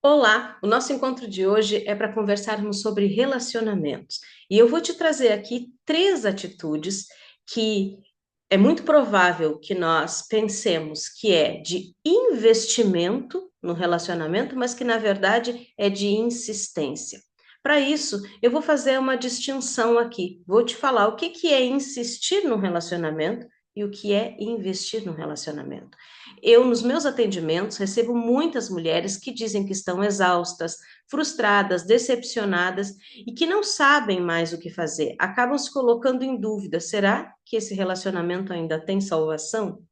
Olá, o nosso encontro de hoje é para conversarmos sobre relacionamentos. E eu vou te trazer aqui três atitudes que é muito provável que nós pensemos que é de investimento no relacionamento, mas que na verdade é de insistência. Para isso, eu vou fazer uma distinção aqui. Vou te falar o que é insistir no relacionamento e o que é investir no relacionamento. Eu, nos meus atendimentos, recebo muitas mulheres que dizem que estão exaustas, frustradas, decepcionadas e que não sabem mais o que fazer, acabam se colocando em dúvida: será que esse relacionamento ainda tem salvação?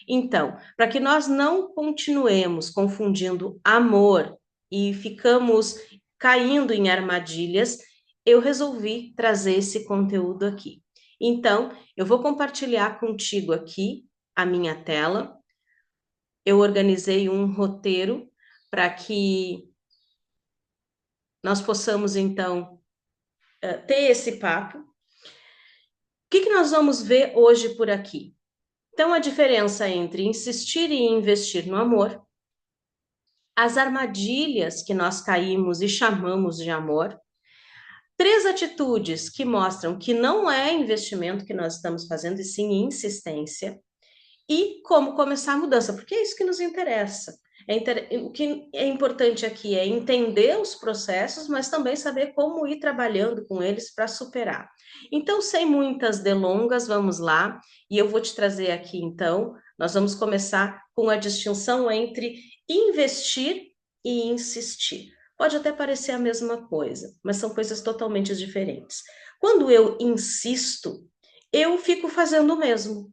Então, para que nós não continuemos confundindo amor e ficamos caindo em armadilhas, eu resolvi trazer esse conteúdo aqui. Então, eu vou compartilhar contigo aqui a minha tela. Eu organizei um roteiro para que nós possamos, então, ter esse papo. O que nós vamos ver hoje por aqui? Então, a diferença entre insistir e investir no amor, as armadilhas que nós caímos e chamamos de amor, três atitudes que mostram que não é investimento que nós estamos fazendo, e sim insistência, e como começar a mudança, porque é isso que nos interessa. O que é importante aqui é entender os processos, mas também saber como ir trabalhando com eles para superar. Então, sem muitas delongas, vamos lá, e eu vou te trazer aqui, então, nós vamos começar com a distinção entre investir e insistir. Pode até parecer a mesma coisa, mas são coisas totalmente diferentes. Quando eu insisto, eu fico fazendo o mesmo.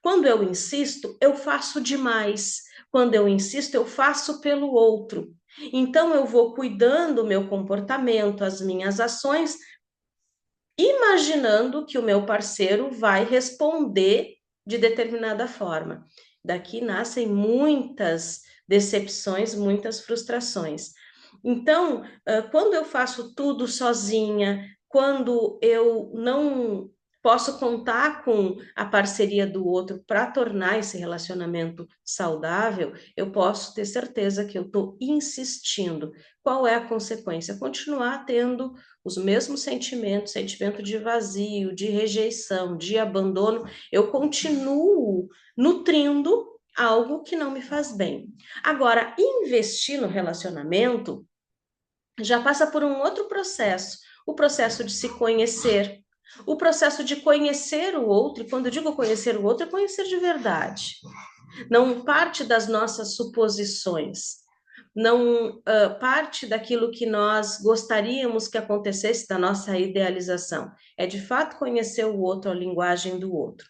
Quando eu insisto, eu faço demais. Quando eu insisto, eu faço pelo outro. Então, eu vou cuidando do meu comportamento, as minhas ações, imaginando que o meu parceiro vai responder de determinada forma. Daqui nascem muitas decepções, muitas frustrações. Então, quando eu faço tudo sozinha, quando eu não posso contar com a parceria do outro para tornar esse relacionamento saudável, eu posso ter certeza que eu estou insistindo. Qual é a consequência? Continuar tendo os mesmos sentimentos, sentimento de vazio, de rejeição, de abandono, eu continuo nutrindo algo que não me faz bem. Agora, investir no relacionamento já passa por um outro processo, o processo de se conhecer, o processo de conhecer o outro, e quando eu digo conhecer o outro, é conhecer de verdade. Não parte das nossas suposições, não parte daquilo que nós gostaríamos que acontecesse, da nossa idealização. É de fato conhecer o outro, a linguagem do outro.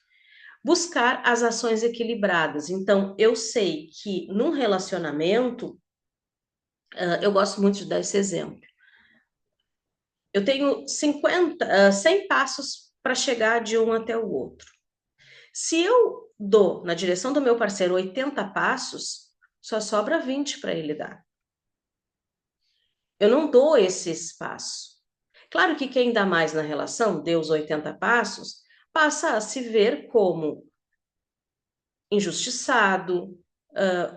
Buscar as ações equilibradas. Então, eu sei que num relacionamento, eu gosto muito de dar esse exemplo. Eu tenho 100 passos para chegar de um até o outro. Se eu dou na direção do meu parceiro 80 passos, só sobra 20 para ele dar. Eu não dou esse espaço. Claro que quem dá mais na relação, deu os 80 passos, passa a se ver como injustiçado,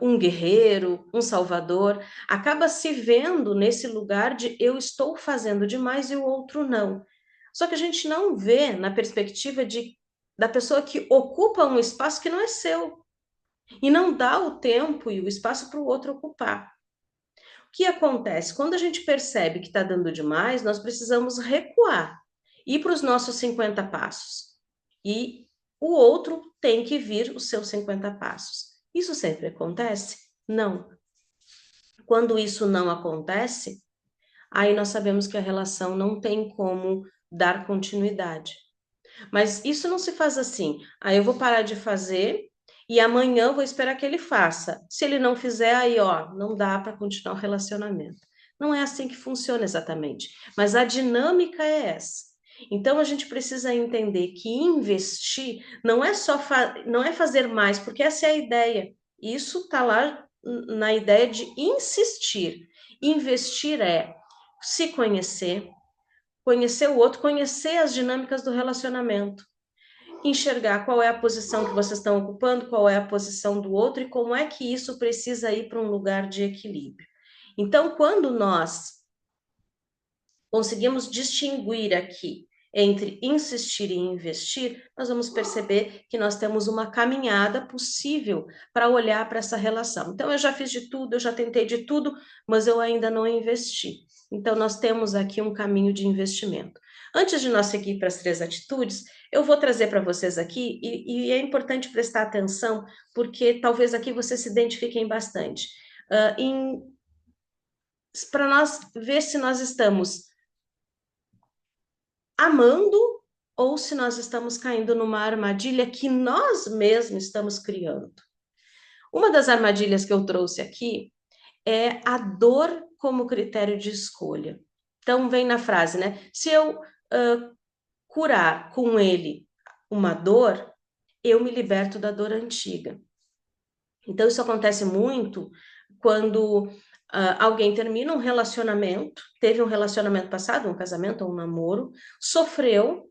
um guerreiro, um salvador, acaba se vendo nesse lugar de eu estou fazendo demais e o outro não. Só que a gente não vê na perspectiva da pessoa que ocupa um espaço que não é seu e não dá o tempo e o espaço para o outro ocupar. O que acontece? Quando a gente percebe que está dando demais, nós precisamos recuar, ir para os nossos 50 passos. E o outro tem que vir os seus 50 passos. Isso sempre acontece? Não. Quando isso não acontece, aí nós sabemos que a relação não tem como dar continuidade. Mas isso não se faz assim. Aí eu vou parar de fazer e amanhã eu vou esperar que ele faça. Se ele não fizer, aí ó, não dá para continuar o relacionamento. Não é assim que funciona exatamente, mas a dinâmica é essa. Então a gente precisa entender que investir não é só não é fazer mais, porque essa é a ideia. Isso está lá na ideia de insistir. Investir é se conhecer, conhecer o outro, conhecer as dinâmicas do relacionamento, enxergar qual é a posição que vocês estão ocupando, qual é a posição do outro e como é que isso precisa ir para um lugar de equilíbrio. Então, quando nós conseguimos distinguir aqui entre insistir e investir, nós vamos perceber que nós temos uma caminhada possível para olhar para essa relação. Então, eu já fiz de tudo, eu já tentei de tudo, mas eu ainda não investi. Então, nós temos aqui um caminho de investimento. Antes de nós seguir para as três atitudes, eu vou trazer para vocês aqui, e é importante prestar atenção, porque talvez aqui vocês se identifiquem bastante. Para nós ver se nós estamos amando ou se nós estamos caindo numa armadilha que nós mesmos estamos criando. Uma das armadilhas que eu trouxe aqui é a dor como critério de escolha. Então, vem na frase, né? Se eu curar com ele uma dor, eu me liberto da dor antiga. Então, isso acontece muito quando alguém termina um relacionamento, teve um relacionamento passado, um casamento ou um namoro, sofreu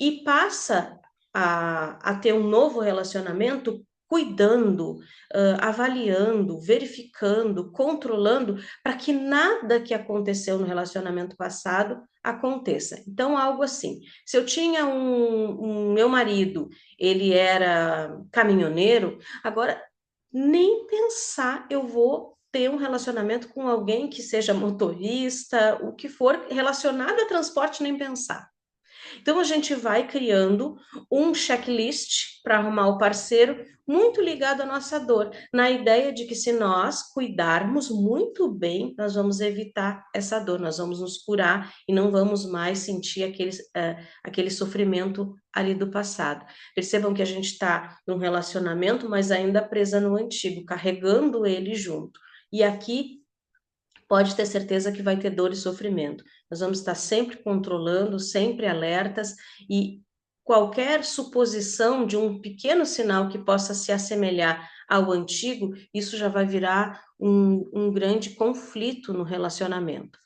e passa a ter um novo relacionamento cuidando, avaliando, verificando, controlando, para que nada que aconteceu no relacionamento passado aconteça. Então, algo assim, se eu tinha meu marido, ele era caminhoneiro, agora nem pensar eu vou ter um relacionamento com alguém que seja motorista, o que for relacionado a transporte, nem pensar. Então a gente vai criando um checklist para arrumar o parceiro muito ligado à nossa dor, na ideia de que se nós cuidarmos muito bem, nós vamos evitar essa dor, nós vamos nos curar e não vamos mais sentir aquele sofrimento ali do passado. Percebam que a gente está num relacionamento, mas ainda presa no antigo, carregando ele junto. E aqui pode ter certeza que vai ter dor e sofrimento. Nós vamos estar sempre controlando, sempre alertas, e qualquer suposição de um pequeno sinal que possa se assemelhar ao antigo, isso já vai virar um grande conflito no relacionamento.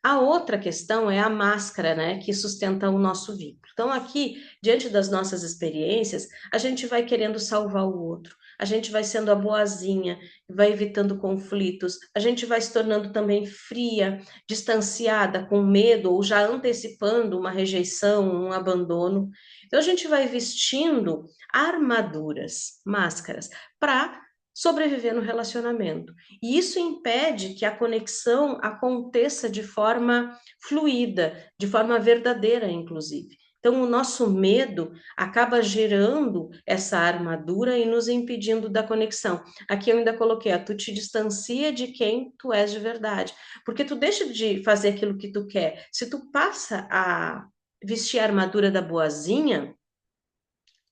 A outra questão é a máscara, né, que sustenta o nosso vínculo. Então, aqui, diante das nossas experiências, a gente vai querendo salvar o outro, a gente vai sendo a boazinha, vai evitando conflitos, a gente vai se tornando também fria, distanciada, com medo ou já antecipando uma rejeição, um abandono. Então, a gente vai vestindo armaduras, máscaras, para sobreviver no relacionamento. E isso impede que a conexão aconteça de forma fluida, de forma verdadeira, inclusive. Então, o nosso medo acaba gerando essa armadura e nos impedindo da conexão. Aqui eu ainda coloquei, tu te distancia de quem tu és de verdade, porque tu deixa de fazer aquilo que tu quer. Se tu passa a vestir a armadura da boazinha,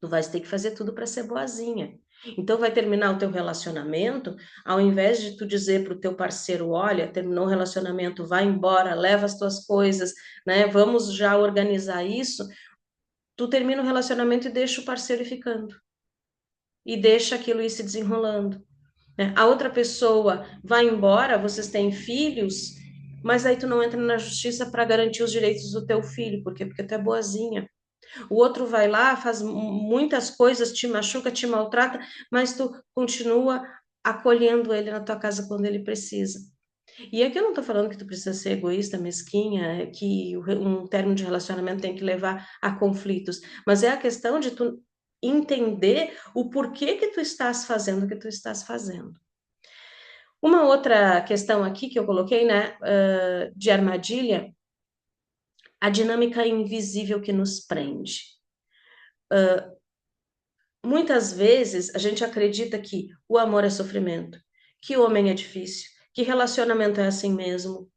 tu vais ter que fazer tudo para ser boazinha. Então vai terminar o teu relacionamento, ao invés de tu dizer para o teu parceiro, olha, terminou o relacionamento, vai embora, leva as tuas coisas, né? Vamos já organizar isso. Tu termina o relacionamento e deixa o parceiro ficando. E deixa aquilo ir se desenrolando, né? A outra pessoa vai embora, vocês têm filhos, mas aí tu não entra na justiça para garantir os direitos do teu filho, por quê? Porque tu é boazinha. O outro vai lá, faz muitas coisas, te machuca, te maltrata, mas tu continua acolhendo ele na tua casa quando ele precisa. E aqui eu não estou falando que tu precisa ser egoísta, mesquinha, que um término de relacionamento tem que levar a conflitos, mas é a questão de tu entender o porquê que tu estás fazendo o que tu estás fazendo. Uma outra questão aqui que eu coloquei, né, de armadilha, a dinâmica invisível que nos prende. Muitas vezes a gente acredita que o amor é sofrimento, que o homem é difícil, que relacionamento é assim mesmo.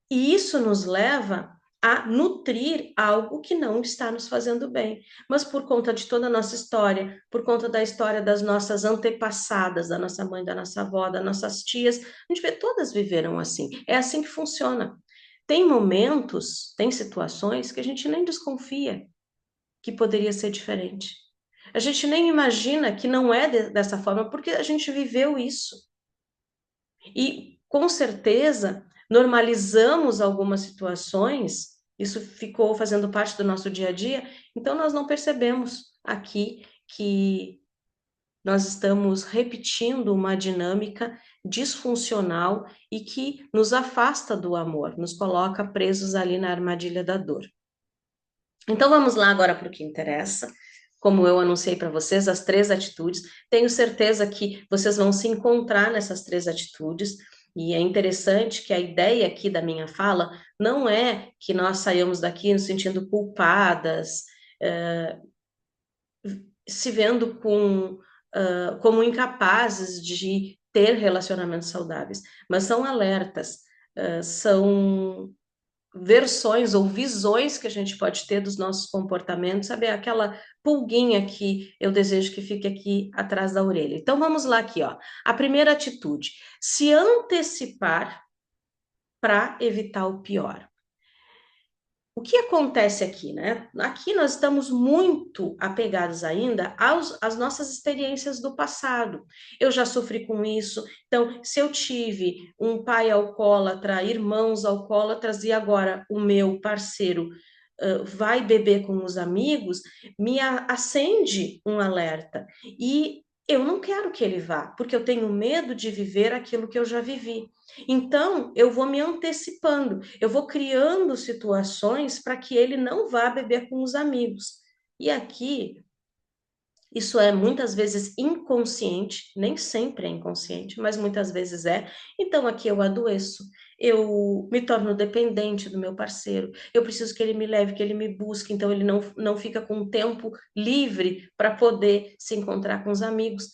E isso nos leva a nutrir algo que não está nos fazendo bem. Mas por conta de toda a nossa história, por conta da história das nossas antepassadas, da nossa mãe, da nossa avó, das nossas tias, a gente vê todas viveram assim. É assim que funciona. Tem momentos, tem situações que a gente nem desconfia que poderia ser diferente. A gente nem imagina que não é dessa forma, porque a gente viveu isso. E, com certeza, normalizamos algumas situações, isso ficou fazendo parte do nosso dia a dia, então nós não percebemos aqui que nós estamos repetindo uma dinâmica disfuncional e que nos afasta do amor, nos coloca presos ali na armadilha da dor. Então vamos lá agora para o que interessa. Como eu anunciei para vocês, as 3 atitudes. Tenho certeza que vocês vão se encontrar nessas 3 atitudes. E é interessante que a ideia aqui da minha fala não é que nós saiamos daqui nos sentindo culpadas, se vendo como incapazes de ter relacionamentos saudáveis, mas são alertas, são versões ou visões que a gente pode ter dos nossos comportamentos, sabe? Aquela pulguinha que eu desejo que fique aqui atrás da orelha. Então vamos lá aqui, ó. A primeira atitude, se antecipar para evitar o pior. O que acontece aqui, né? Aqui nós estamos muito apegados ainda às nossas experiências do passado. Eu já sofri com isso, então, se eu tive um pai alcoólatra, irmãos alcoólatras, e agora o meu parceiro vai beber com os amigos, me acende um alerta. E eu não quero que ele vá, porque eu tenho medo de viver aquilo que eu já vivi. Então, eu vou me antecipando, eu vou criando situações para que ele não vá beber com os amigos. E aqui, isso é muitas vezes inconsciente, nem sempre é inconsciente, mas muitas vezes é. Então, aqui eu adoeço, eu me torno dependente do meu parceiro, eu preciso que ele me leve, que ele me busque, então ele não fica com tempo livre para poder se encontrar com os amigos.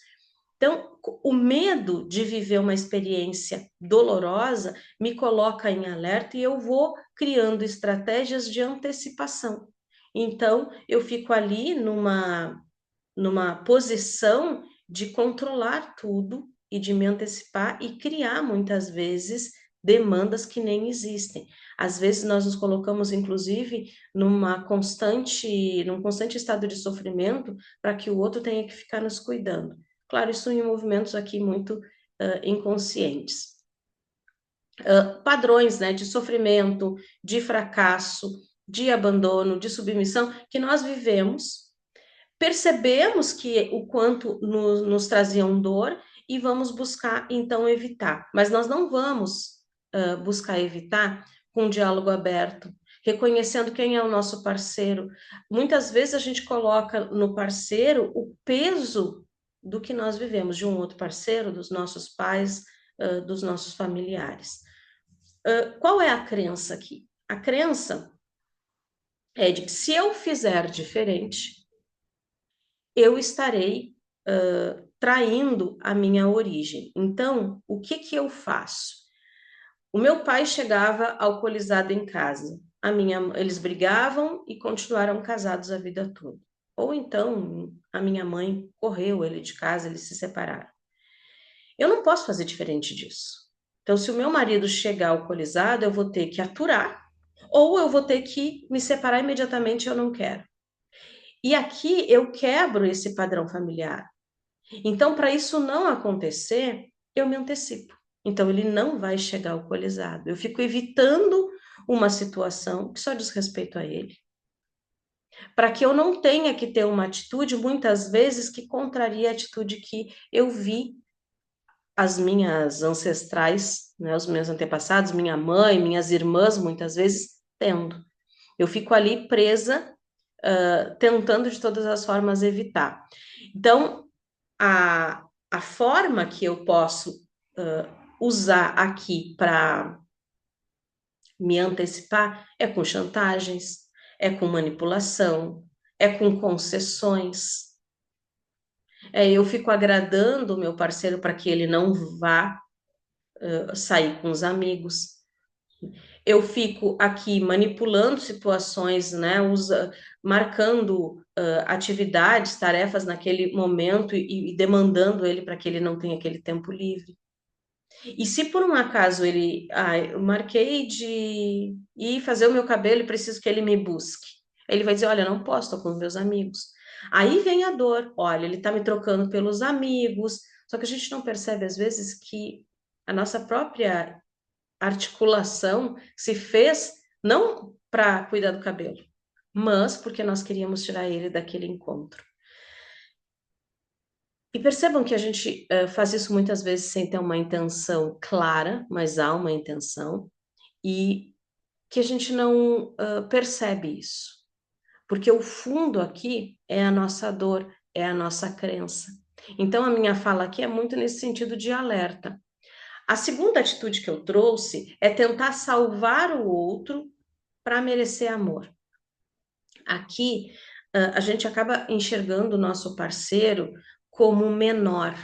Então, o medo de viver uma experiência dolorosa me coloca em alerta e eu vou criando estratégias de antecipação. Então, eu fico ali numa posição de controlar tudo e de me antecipar e criar muitas vezes demandas que nem existem. Às vezes nós nos colocamos inclusive num constante estado de sofrimento para que o outro tenha que ficar nos cuidando. Claro, isso em movimentos aqui muito inconscientes. Padrões, né, de sofrimento, de fracasso, de abandono, de submissão que nós vivemos, percebemos que o quanto nos traziam dor e vamos buscar então evitar. Mas nós não vamos buscar evitar com um diálogo aberto, reconhecendo quem é o nosso parceiro. Muitas vezes a gente coloca no parceiro o peso do que nós vivemos, de um outro parceiro, dos nossos pais, dos nossos familiares. Qual é a crença aqui? A crença é de que se eu fizer diferente, eu estarei traindo a minha origem. Então, o que que eu faço? O meu pai chegava alcoolizado em casa. Eles brigavam e continuaram casados a vida toda. Ou então, a minha mãe correu ele de casa, eles se separaram. Eu não posso fazer diferente disso. Então, se o meu marido chegar alcoolizado, eu vou ter que aturar, ou eu vou ter que me separar imediatamente, eu não quero. E aqui eu quebro esse padrão familiar. Então, para isso não acontecer, eu me antecipo. Então, ele não vai chegar alcoolizado. Eu fico evitando uma situação que só diz respeito a ele. Para que eu não tenha que ter uma atitude, muitas vezes, que contraria a atitude que eu vi as minhas ancestrais, né, os meus antepassados, minha mãe, minhas irmãs, muitas vezes, tendo. Eu fico ali presa, tentando de todas as formas evitar. Então, a forma que eu posso usar aqui para me antecipar é com chantagens, é com manipulação, é com concessões. Eu fico agradando o meu parceiro para que ele não vá sair com os amigos. Eu fico aqui manipulando situações, né, marcando atividades, tarefas naquele momento e demandando ele para que ele não tenha aquele tempo livre. E se por um acaso eu marquei de ir fazer o meu cabelo e preciso que ele me busque, ele vai dizer, olha, não posso, estou com meus amigos. Aí vem a dor, olha, ele está me trocando pelos amigos, só que a gente não percebe às vezes que a nossa própria articulação se fez não para cuidar do cabelo, mas porque nós queríamos tirar ele daquele encontro. E percebam que a gente faz isso muitas vezes sem ter uma intenção clara, mas há uma intenção, e que a gente não percebe isso. Porque o fundo aqui é a nossa dor, é a nossa crença. Então, a minha fala aqui é muito nesse sentido de alerta. A segunda atitude que eu trouxe é tentar salvar o outro para merecer amor. Aqui, a gente acaba enxergando o nosso parceiro como menor,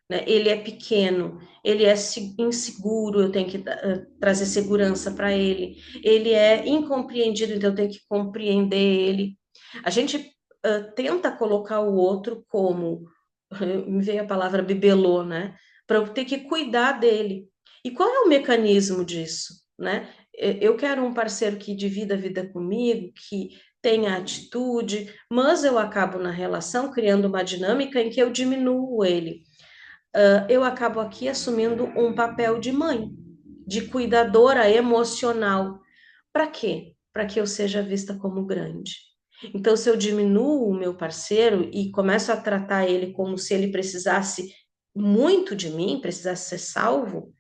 né? Ele é pequeno, ele é inseguro, eu tenho que trazer segurança para ele. Ele é incompreendido, então eu tenho que compreender ele. A gente tenta colocar o outro como, me veio a palavra bibelô, né? Para eu ter que cuidar dele. E qual é o mecanismo disso, né? Eu quero um parceiro que divida a vida comigo, que tenha atitude, mas eu acabo na relação criando uma dinâmica em que eu diminuo ele. Eu acabo aqui assumindo um papel de mãe, de cuidadora emocional. Para quê? Para que eu seja vista como grande. Então, se eu diminuo o meu parceiro e começo a tratar ele como se ele precisasse muito de mim, precisasse ser salvo,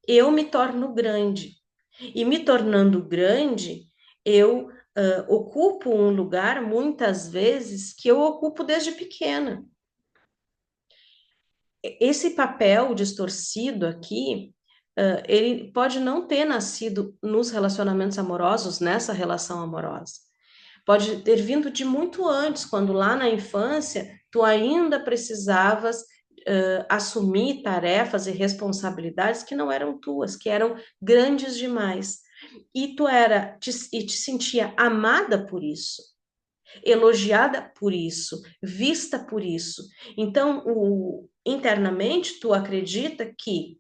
eu me torno grande. E me tornando grande, eu ocupo um lugar, muitas vezes, que eu ocupo desde pequena. Esse papel distorcido aqui, ele pode não ter nascido nos relacionamentos amorosos, nessa relação amorosa. Pode ter vindo de muito antes, quando lá na infância tu ainda precisavas assumir tarefas e responsabilidades que não eram tuas, que eram grandes demais. E e te sentia amada por isso, elogiada por isso, vista por isso. Então, internamente, tu acredita que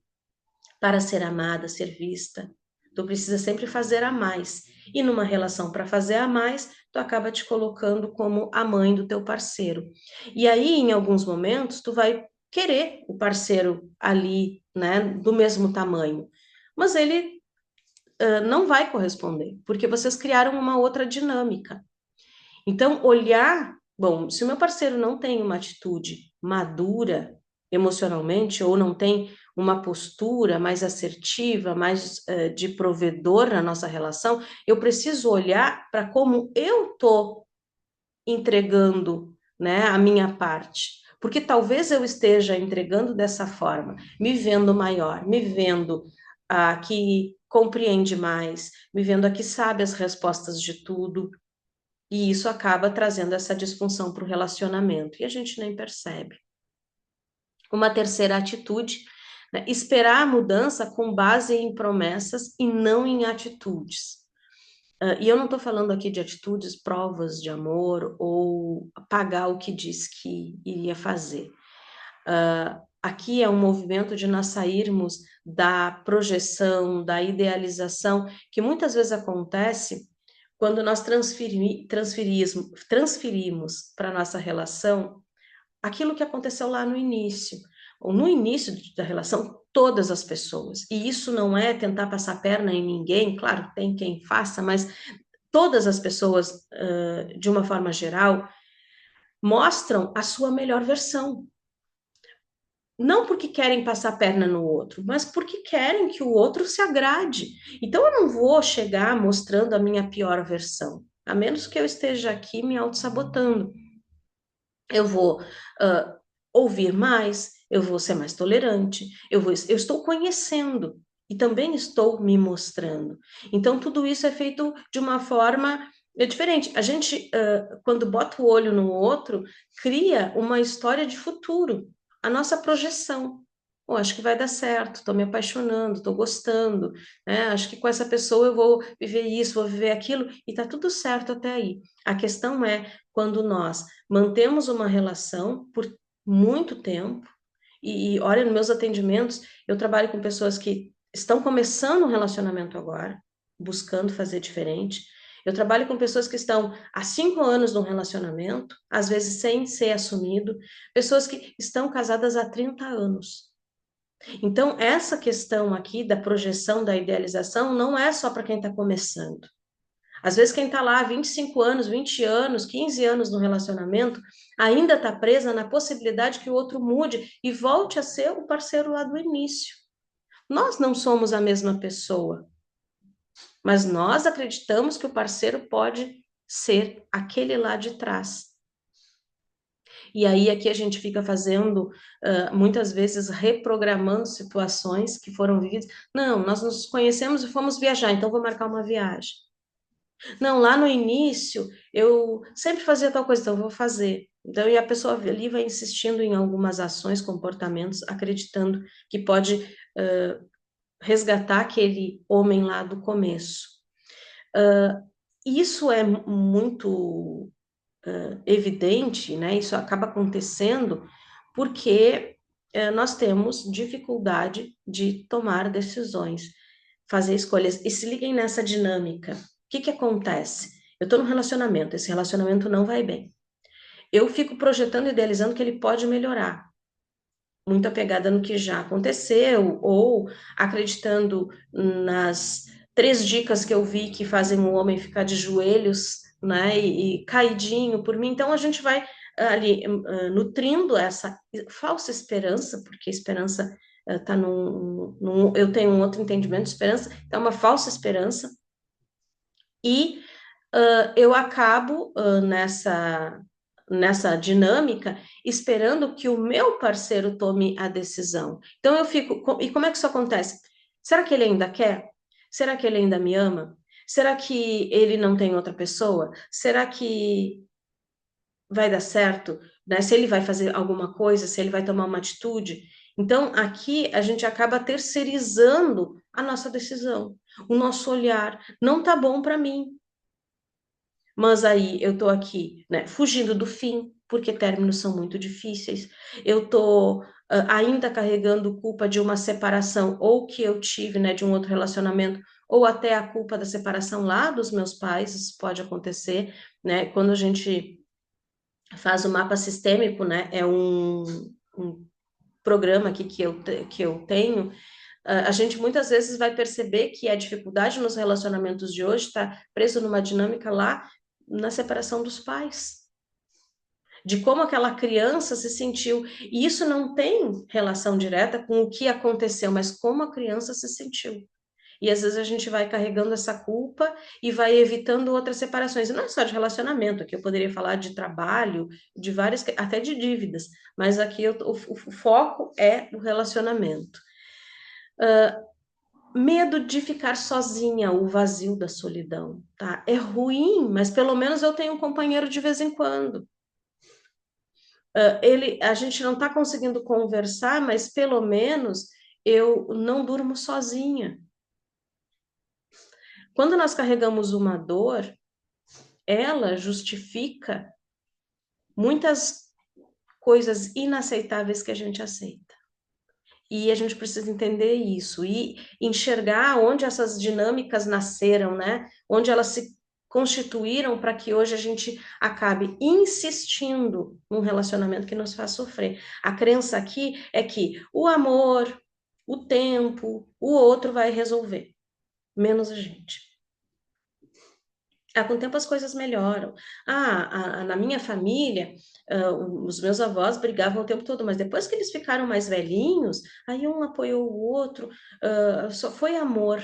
para ser amada, ser vista, tu precisa sempre fazer a mais. E numa relação para fazer a mais, tu acaba te colocando como a mãe do teu parceiro. E aí, em alguns momentos, tu vai querer o parceiro ali, né, do mesmo tamanho. Mas ele não vai corresponder, porque vocês criaram uma outra dinâmica. Então, olhar, bom, se o meu parceiro não tem uma atitude madura emocionalmente, ou não tem uma postura mais assertiva, mais de provedor na nossa relação, eu preciso olhar para como eu estou entregando, né, a minha parte. Porque talvez eu esteja entregando dessa forma, me vendo maior, me vendo que compreende mais, me vendo que sabe as respostas de tudo, e isso acaba trazendo essa disfunção para o relacionamento, e a gente nem percebe. Uma terceira atitude, né, esperar a mudança com base em promessas e não em atitudes. E eu não estou falando aqui de atitudes, provas de amor ou pagar o que diz que iria fazer. Aqui é um movimento de nós sairmos da projeção, da idealização, que muitas vezes acontece quando nós transferimos para a nossa relação aquilo que aconteceu lá no início. Ou no início da relação, todas as pessoas. E isso não é tentar passar a perna em ninguém, claro, tem quem faça, mas todas as pessoas, de uma forma geral, mostram a sua melhor versão. Não porque querem passar a perna no outro, mas porque querem que o outro se agrade. Então eu não vou chegar mostrando a minha pior versão, a menos que eu esteja aqui me auto-sabotando. Eu vou ouvir mais, eu vou ser mais tolerante, eu estou conhecendo e também estou me mostrando. Então tudo isso é feito de uma forma diferente. A gente, quando bota o olho no outro, cria uma história de futuro, a nossa projeção. Oh, acho que vai dar certo, estou me apaixonando, estou gostando, né? Acho que com essa pessoa eu vou viver isso, vou viver aquilo, e está tudo certo até aí. A questão é quando nós mantemos uma relação por muito tempo, e olha, nos meus atendimentos, eu trabalho com pessoas que estão começando um relacionamento agora, buscando fazer diferente. Eu trabalho com pessoas que estão há 5 anos num relacionamento, às vezes sem ser assumido, pessoas que estão casadas há 30 anos. Então, essa questão aqui da projeção, da idealização, não é só para quem está começando. Às vezes quem está lá há 25 anos, 20 anos, 15 anos no relacionamento, ainda está presa na possibilidade que o outro mude e volte a ser o parceiro lá do início. Nós não somos a mesma pessoa, mas nós acreditamos que o parceiro pode ser aquele lá de trás. E aí aqui a gente fica fazendo, muitas vezes, reprogramando situações que foram vividas. Não, nós nos conhecemos e fomos viajar, então vou marcar uma viagem. Não, lá no início eu sempre fazia tal coisa, então vou fazer. Então, e a pessoa ali vai insistindo em algumas ações, comportamentos, acreditando que pode resgatar aquele homem lá do começo. Isso é muito evidente, né? Isso acaba acontecendo porque nós temos dificuldade de tomar decisões, fazer escolhas. E se liguem nessa dinâmica. O que que acontece? Eu estou num relacionamento, esse relacionamento não vai bem. Eu fico projetando, idealizando que ele pode melhorar. Muito apegada no que já aconteceu, ou acreditando nas 3 dicas que eu vi que fazem o homem ficar de joelhos, né, e caidinho por mim. Então a gente vai ali nutrindo essa falsa esperança, porque esperança está eu tenho um outro entendimento de esperança, então é uma falsa esperança, e eu acabo nessa dinâmica esperando que o meu parceiro tome a decisão. Então eu fico, e como é que isso acontece? Será que ele ainda quer? Será que ele ainda me ama? Será que ele não tem outra pessoa? Será que vai dar certo? Né? Se ele vai fazer alguma coisa, se ele vai tomar uma atitude? Então aqui a gente acaba terceirizando a nossa decisão, o nosso olhar. Não tá bom para mim. Mas aí eu tô aqui, né, fugindo do fim, porque términos são muito difíceis. Eu tô ainda carregando culpa de uma separação ou que eu tive, né, de um outro relacionamento, ou até a culpa da separação lá dos meus pais, isso pode acontecer, né? Quando a gente faz o mapa sistêmico, né, é um programa aqui que eu tenho, a gente muitas vezes vai perceber que a dificuldade nos relacionamentos de hoje está preso numa dinâmica lá na separação dos pais, de como aquela criança se sentiu. E isso não tem relação direta com o que aconteceu, mas como a criança se sentiu. E às vezes a gente vai carregando essa culpa e vai evitando outras separações. E não é só de relacionamento, aqui eu poderia falar de trabalho, de várias, até de dívidas, mas aqui o foco é o relacionamento. Medo de ficar sozinha, o vazio da solidão, tá? É ruim, mas pelo menos eu tenho um companheiro de vez em quando. A gente não está conseguindo conversar, mas pelo menos eu não durmo sozinha. Quando nós carregamos uma dor, ela justifica muitas coisas inaceitáveis que a gente aceita. E a gente precisa entender isso e enxergar onde essas dinâmicas nasceram, né? Onde elas se constituíram para que hoje a gente acabe insistindo num relacionamento que nos faz sofrer. A crença aqui é que o amor, o tempo, o outro vai resolver, menos a gente. Com o tempo as coisas melhoram. Na minha família, os meus avós brigavam o tempo todo, mas depois que eles ficaram mais velhinhos, aí um apoiou o outro, só foi amor.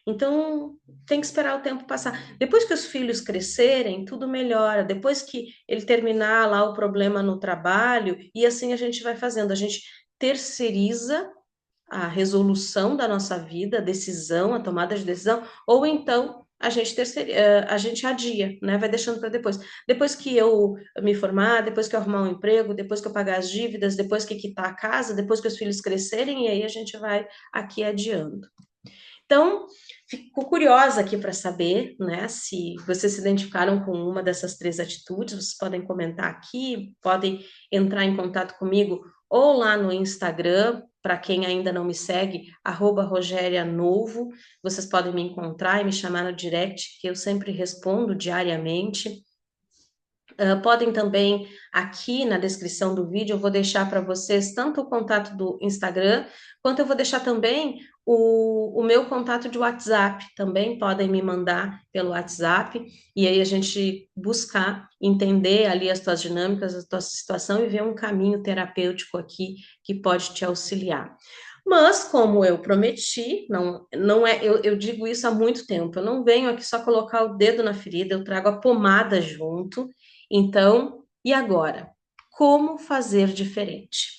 Então, tem que esperar o tempo passar. Depois que os filhos crescerem, tudo melhora. Depois que ele terminar lá o problema no trabalho, e assim a gente vai fazendo. A gente terceiriza a resolução da nossa vida, a decisão, a tomada de decisão, ou então a gente adia, né? Vai deixando para depois. Depois que eu me formar, depois que eu arrumar um emprego, depois que eu pagar as dívidas, depois que quitar a casa, depois que os filhos crescerem, e aí a gente vai aqui adiando. Então, fico curiosa aqui para saber, né, se vocês se identificaram com uma dessas 3 atitudes, vocês podem comentar aqui, podem entrar em contato comigo ou lá no Instagram, para quem ainda não me segue, @rogerianovo, vocês podem me encontrar e me chamar no direct, que eu sempre respondo diariamente. Podem também, aqui na descrição do vídeo, eu vou deixar para vocês tanto o contato do Instagram, quanto eu vou deixar também o meu contato de WhatsApp. Também podem me mandar pelo WhatsApp, e aí a gente buscar entender ali as tuas dinâmicas, a tua situação e ver um caminho terapêutico aqui que pode te auxiliar. Mas, como eu prometi, não é, eu digo isso há muito tempo, eu não venho aqui só colocar o dedo na ferida, eu trago a pomada junto. Então, e agora? Como fazer diferente?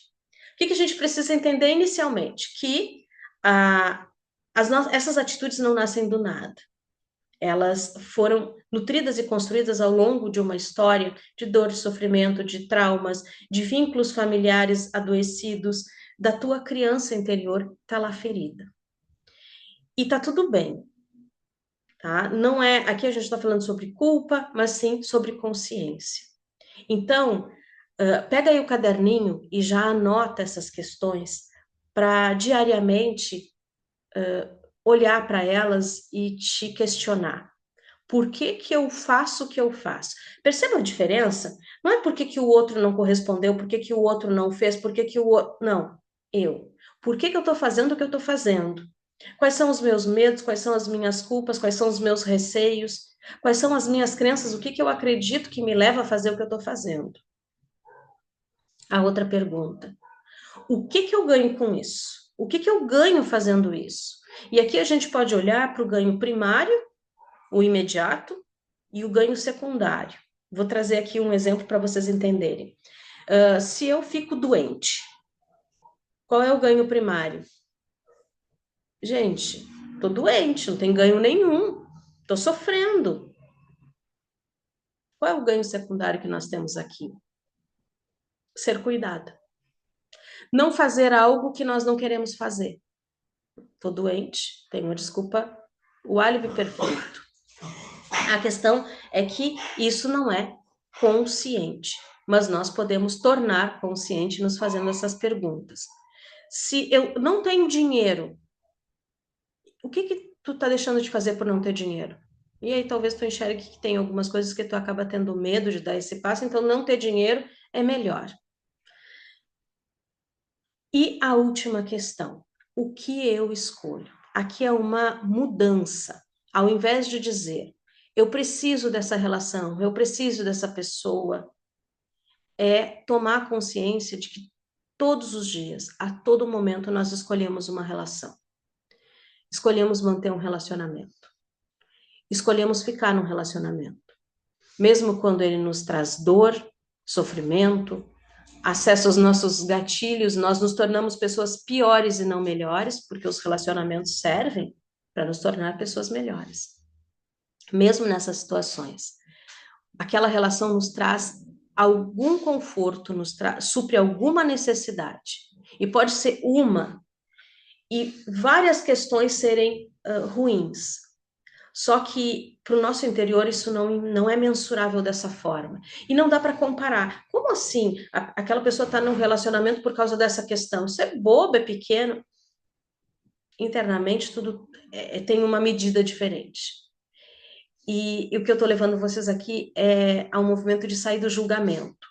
O que a gente precisa entender inicialmente? Que essas atitudes não nascem do nada. Elas foram nutridas e construídas ao longo de uma história de dor, de sofrimento, de traumas, de vínculos familiares adoecidos, da tua criança interior está lá ferida. E tá tudo bem, tá? Não é, aqui a gente está falando sobre culpa, mas sim sobre consciência. Então, pega aí o caderninho e já anota essas questões para diariamente olhar para elas e te questionar. Por que que eu faço o que eu faço? Perceba a diferença? Não é porque que o outro não correspondeu, porque que o outro não fez, porque que o outro... Não, eu. Por que que eu estou fazendo o que eu estou fazendo? Quais são os meus medos? Quais são as minhas culpas? Quais são os meus receios? Quais são as minhas crenças? O que que eu acredito que me leva a fazer o que eu estou fazendo? A outra pergunta. O que que eu ganho com isso? O que que eu ganho fazendo isso? E aqui a gente pode olhar para o ganho primário, o imediato, e o ganho secundário. Vou trazer aqui um exemplo para vocês entenderem. Se eu fico doente, qual é o ganho primário? Gente, tô doente, não tem ganho nenhum, tô sofrendo. Qual é o ganho secundário que nós temos aqui? Ser cuidada. Não fazer algo que nós não queremos fazer. Tô doente, tenho uma desculpa, o álibi perfeito. A questão é que isso não é consciente, mas nós podemos tornar consciente nos fazendo essas perguntas. Se eu não tenho dinheiro, o que que tu tá deixando de fazer por não ter dinheiro? E aí talvez tu enxergue que tem algumas coisas que tu acaba tendo medo de dar esse passo, então não ter dinheiro é melhor. E a última questão, o que eu escolho? Aqui é uma mudança. Ao invés de dizer, eu preciso dessa relação, eu preciso dessa pessoa, é tomar consciência de que todos os dias, a todo momento, nós escolhemos uma relação. Escolhemos manter um relacionamento. Escolhemos ficar num relacionamento. Mesmo quando ele nos traz dor, sofrimento, acesso aos nossos gatilhos, nós nos tornamos pessoas piores e não melhores, porque os relacionamentos servem para nos tornar pessoas melhores. Mesmo nessas situações, aquela relação nos traz algum conforto, supre alguma necessidade. E pode ser uma, e várias questões serem ruins. Só que para o nosso interior isso não é mensurável dessa forma. E não dá para comparar. Como assim? Aquela pessoa está num relacionamento por causa dessa questão. Isso é bobo, é pequeno. Internamente tudo tem uma medida diferente. E o que eu estou levando vocês aqui é ao movimento de sair do julgamento.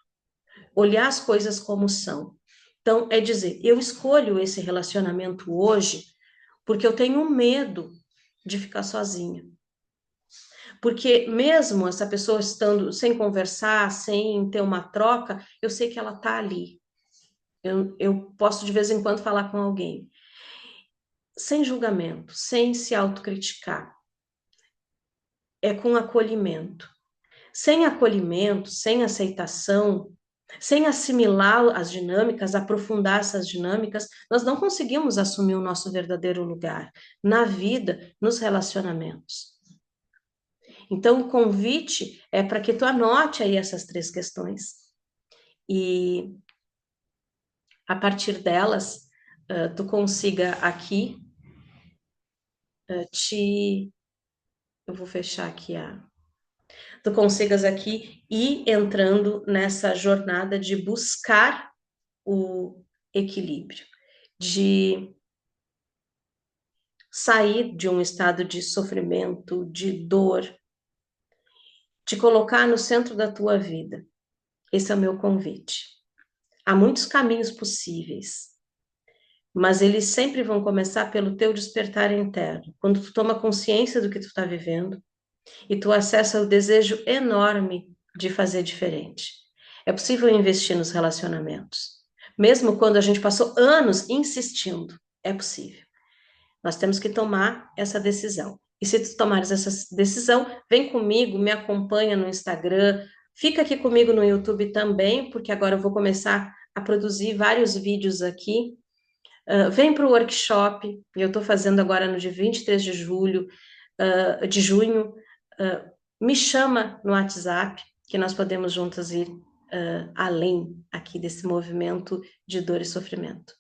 Olhar as coisas como são. Então, é dizer, eu escolho esse relacionamento hoje porque eu tenho medo de ficar sozinha. Porque mesmo essa pessoa estando sem conversar, sem ter uma troca, eu sei que ela está ali. Eu posso de vez em quando falar com alguém. Sem julgamento, sem se autocriticar. É com acolhimento. Sem acolhimento, sem aceitação, sem assimilar as dinâmicas, aprofundar essas dinâmicas, nós não conseguimos assumir o nosso verdadeiro lugar na vida, nos relacionamentos. Então, o convite é para que tu anote aí essas três questões e, a partir delas, tu consiga aqui te... Eu vou fechar aqui tu consigas aqui ir entrando nessa jornada de buscar o equilíbrio, de sair de um estado de sofrimento, de dor te colocar no centro da tua vida. Esse é o meu convite. Há muitos caminhos possíveis, mas eles sempre vão começar pelo teu despertar interno. Quando tu toma consciência do que tu está vivendo e tu acessa o desejo enorme de fazer diferente. É possível investir nos relacionamentos, mesmo quando a gente passou anos insistindo. É possível. Nós temos que tomar essa decisão. E se tu tomares essa decisão, vem comigo, me acompanha no Instagram, fica aqui comigo no YouTube também, porque agora eu vou começar a produzir vários vídeos aqui. Vem para o workshop, eu estou fazendo agora no dia 23 de julho, de junho. Me chama no WhatsApp, que nós podemos juntas ir além aqui desse movimento de dor e sofrimento.